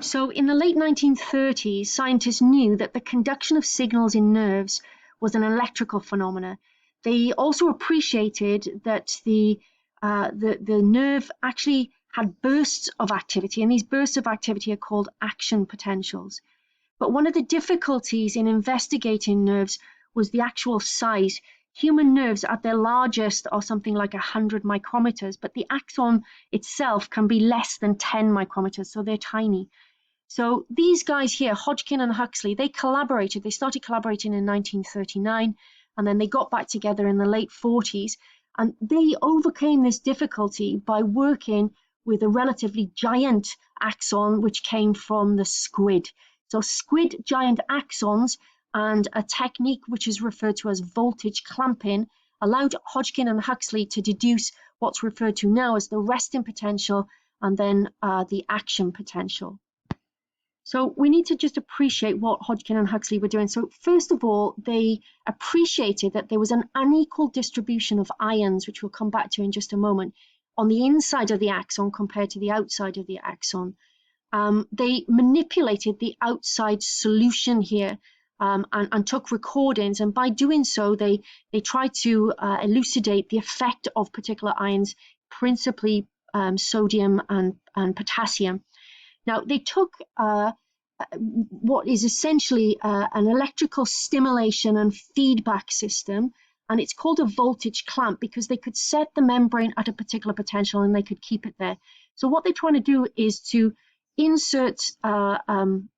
So in the late 1930s, scientists knew that the conduction of signals in nerves was an electrical phenomena. They also appreciated that the nerve actually had bursts of activity, and these bursts of activity are called action potentials. But one of the difficulties in investigating nerves was the actual size. Human nerves at their largest are something like 100 micrometers, but the axon itself can be less than 10 micrometers, so they're tiny. So these guys here, Hodgkin and Huxley, they collaborated. They started collaborating in 1939, and then they got back together in the late 40s, and they overcame this difficulty by working with a relatively giant axon, which came from the squid. So squid giant axons and a technique which is referred to as voltage clamping allowed Hodgkin and Huxley to deduce what's referred to now as the resting potential and then the action potential. So we need to just appreciate what Hodgkin and Huxley were doing. So first of all, they appreciated that there was an unequal distribution of ions, which we'll come back to in just a moment, on the inside of the axon compared to the outside of the axon. They manipulated the outside solution here and took recordings, and by doing so, they tried to elucidate the effect of particular ions, principally sodium and potassium. Now, they took what is essentially an electrical stimulation and feedback system, and it's called a voltage clamp because they could set the membrane at a particular potential and they could keep it there. So what they're trying to do is to insert an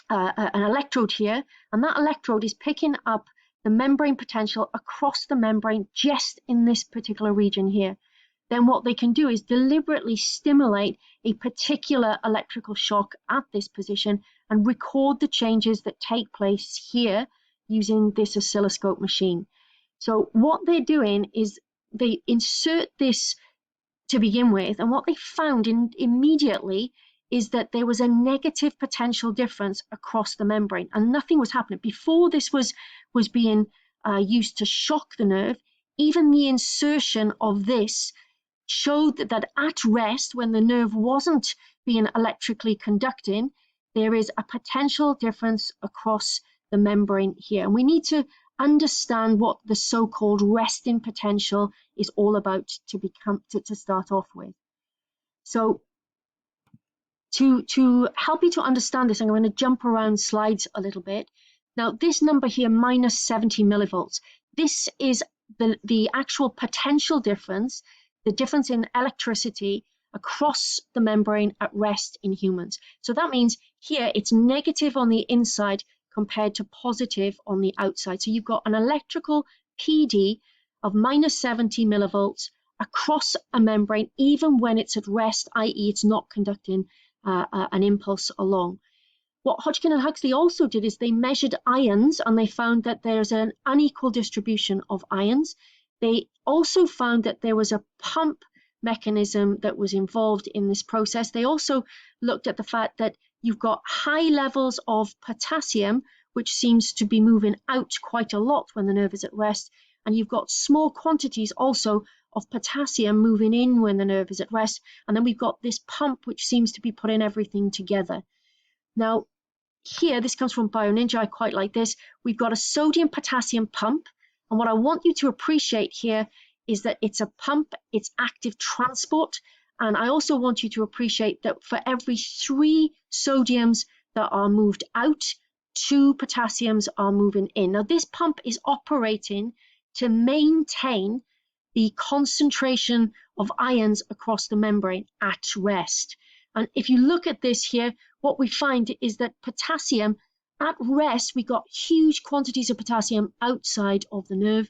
electrode here, and that electrode is picking up the membrane potential across the membrane just in this particular region here. Then what they can do is deliberately stimulate a particular electrical shock at this position and record the changes that take place here using this oscilloscope machine. So what they're doing is they insert this to begin with, and what they found immediately is that there was a negative potential difference across the membrane, and nothing was happening. Before this was being used to shock the nerve, even the insertion of this showed that at rest, when the nerve wasn't being electrically conducting, there is a potential difference across the membrane here. And we need to understand what the so-called resting potential is all about to start off with. So to help you to understand this, I'm going to jump around slides a little bit. Now, this number here, minus 70 millivolts, this is the actual potential difference, the difference in electricity across the membrane at rest in humans. So that means here it's negative on the inside compared to positive on the outside. So you've got an electrical PD of minus 70 millivolts across a membrane, even when it's at rest, i.e. it's not conducting an impulse along. What Hodgkin and Huxley also did is they measured ions, and they found that there's an unequal distribution of ions. They also found that there was a pump mechanism that was involved in this process. They also looked at the fact that you've got high levels of potassium, which seems to be moving out quite a lot when the nerve is at rest, and you've got small quantities also of potassium moving in when the nerve is at rest, and then we've got this pump which seems to be putting everything together. Now, here, this comes from BioNinja, I quite like this. We've got a sodium-potassium pump, and what I want you to appreciate here is that it's a pump, it's active transport, and I also want you to appreciate that for every 3 sodiums that are moved out, 2 potassiums are moving in. Now, this pump is operating to maintain the concentration of ions across the membrane at rest. And if you look at this here, what we find is that potassium at rest, we got huge quantities of potassium outside of the nerve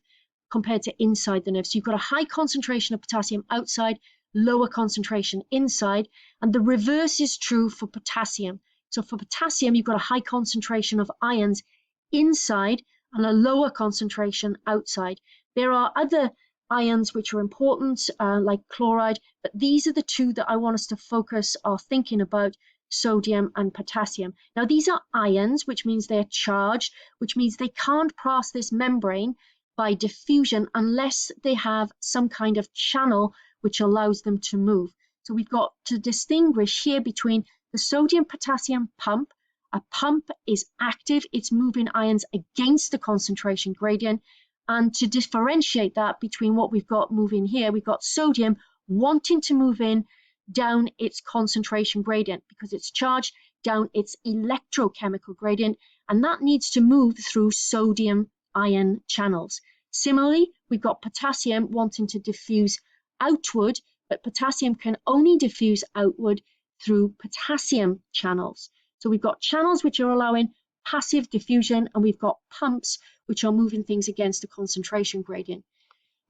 compared to inside the nerve. So you've got a high concentration of potassium outside, lower concentration inside, and the reverse is true for potassium. So for potassium, you've got a high concentration of ions inside and a lower concentration outside. There are other ions which are important, like chloride, but these are the 2 that I want us to focus our thinking about, sodium and potassium. Now, these are ions, which means they're charged, which means they can't pass this membrane by diffusion unless they have some kind of channel which allows them to move. So we've got to distinguish here between the sodium-potassium pump. A pump is active, it's moving ions against the concentration gradient. And to differentiate that between what we've got moving here, we've got sodium wanting to move in down its concentration gradient because it's charged down its electrochemical gradient, and that needs to move through sodium ion channels. Similarly, we've got potassium wanting to diffuse outward, but potassium can only diffuse outward through potassium channels. So we've got channels which are allowing passive diffusion, and we've got pumps which are moving things against the concentration gradient.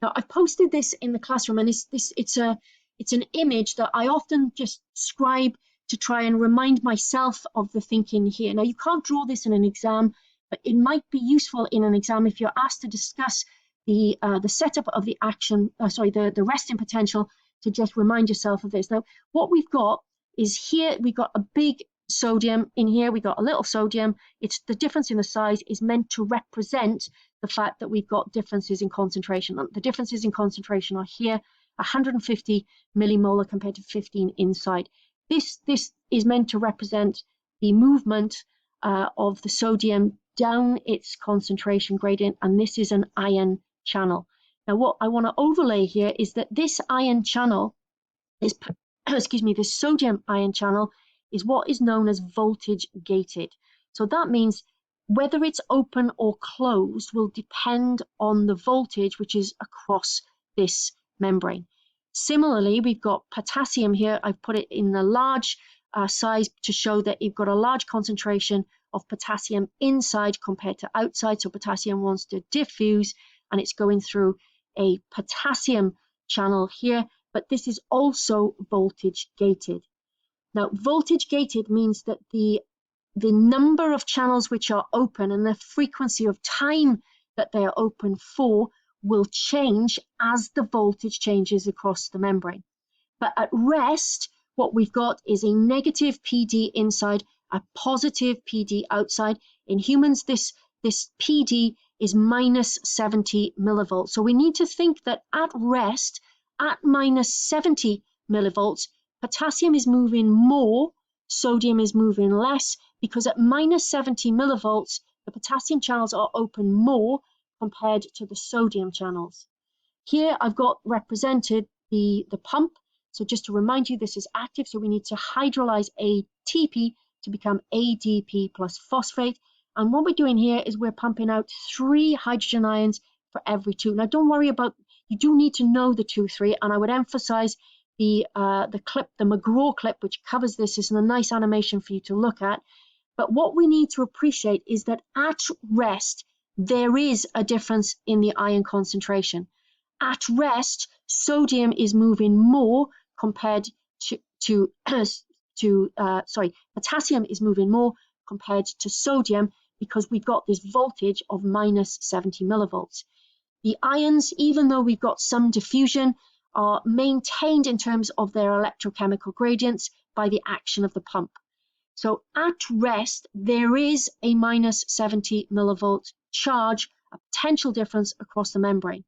Now, I've posted this in the classroom, and it's an image that I often just scribe to try and remind myself of the thinking here. Now, you can't draw this in an exam, but it might be useful in an exam if you're asked to discuss the setup of the the resting potential, to just remind yourself of this. Now, what we've got is here, we've got a big sodium in here, we got a little sodium. It's the difference in the size is meant to represent the fact that we've got differences in concentration. The differences in concentration are here, 150 millimolar compared to 15 inside. This is meant to represent the movement of the sodium down its concentration gradient, and this is an ion channel. Now, what I want to overlay here is that this ion channel is, this sodium ion channel is what is known as voltage gated. So that means whether it's open or closed will depend on the voltage which is across this membrane. Similarly, we've got potassium here. I've put it in the large size to show that you've got a large concentration of potassium inside compared to outside. So potassium wants to diffuse, and it's going through a potassium channel here, but this is also voltage gated. Now, voltage gated means that the number of channels which are open and the frequency of time that they are open for will change as the voltage changes across the membrane. But at rest, what we've got is a negative PD inside, a positive PD outside. In humans, this PD is minus 70 millivolts. So we need to think that at rest, at minus 70 millivolts, potassium is moving more, sodium is moving less, because at minus 70 millivolts, the potassium channels are open more compared to the sodium channels. Here I've got represented the pump. So just to remind you, this is active, so we need to hydrolyze ATP to become ADP plus phosphate. And what we're doing here is we're pumping out 3 hydrogen ions for every 2. Now, don't worry about, you do need to know the 2, 3, and I would emphasize the clip, the McGraw clip, which covers this, is a nice animation for you to look at. But what we need to appreciate is that at rest, there is a difference in the ion concentration. At rest, sodium is moving more compared potassium is moving more compared to sodium, because we've got this voltage of minus 70 millivolts. The ions, even though we've got some diffusion, are maintained in terms of their electrochemical gradients by the action of the pump. So at rest, there is a minus 70 millivolt charge, a potential difference across the membrane.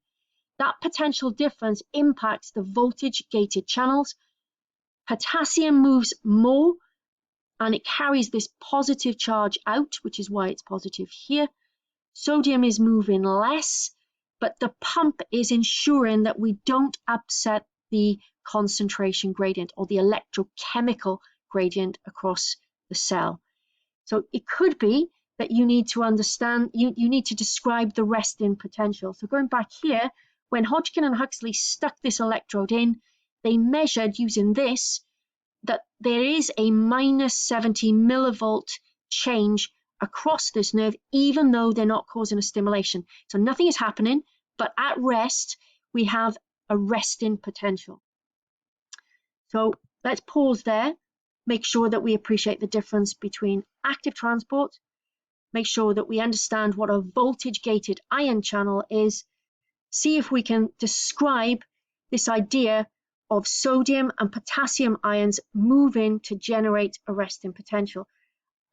That potential difference impacts the voltage gated channels. Potassium moves more, and it carries this positive charge out, which is why it's positive here. Sodium is moving less, but the pump is ensuring that we don't upset the concentration gradient or the electrochemical gradient across the cell. So it could be that you need to understand, you need to describe the resting potential. So going back here, when Hodgkin and Huxley stuck this electrode in, they measured using this that there is a minus 70 millivolt change across this nerve, even though they're not causing a stimulation. So nothing is happening, but at rest, we have a resting potential. So let's pause there, make sure that we appreciate the difference between active transport, make sure that we understand what a voltage-gated ion channel is, see if we can describe this idea of sodium and potassium ions moving to generate a resting potential.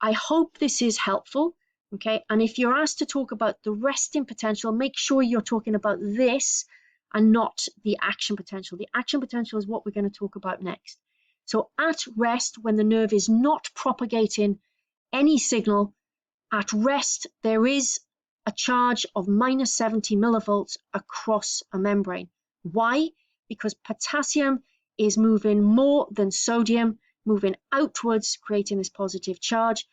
I hope this is helpful, okay? And if you're asked to talk about the resting potential, make sure you're talking about this and not the action potential. The action potential is what we're going to talk about next. So at rest, when the nerve is not propagating any signal, at rest, there is a charge of minus 70 millivolts across a membrane. Why? Because potassium is moving more than sodium, moving outwards, creating this positive charge.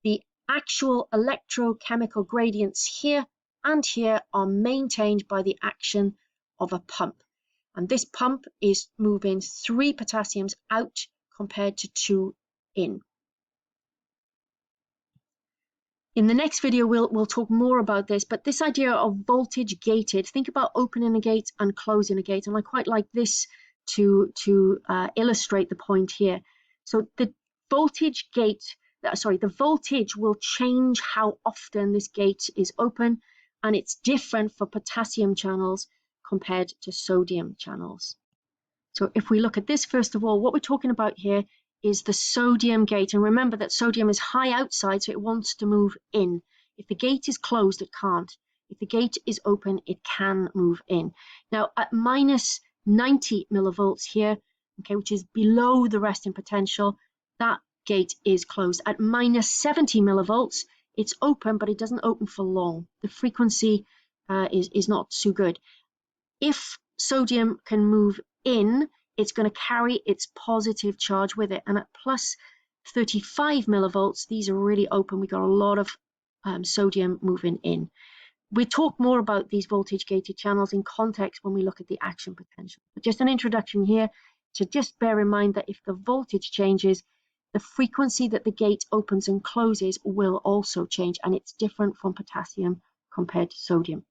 The actual electrochemical gradients here and here are maintained by the action of a pump. And this pump is moving 3 potassiums out compared to 2 in. In the next video, we'll talk more about this, but this idea of voltage gated, think about opening a gate and closing a gate. And I quite like this to illustrate the point here. So the voltage will change how often this gate is open, and it's different for potassium channels compared to sodium channels. So if we look at this, first of all, what we're talking about here is the sodium gate. And remember that sodium is high outside, so it wants to move in. If the gate is closed, it can't. If the gate is open, it can move in. Now, at minus 90 millivolts here, okay, which is below the resting potential, that gate is closed. At minus 70 millivolts, it's open, but it doesn't open for long. The frequency is not so good. If sodium can move in, it's going to carry its positive charge with it. And at plus 35 millivolts, these are really open. We've got a lot of sodium moving in. We'll talk more about these voltage-gated channels in context when we look at the action potential. But just an introduction here to just bear in mind that if the voltage changes, the frequency that the gate opens and closes will also change, and it's different from potassium compared to sodium.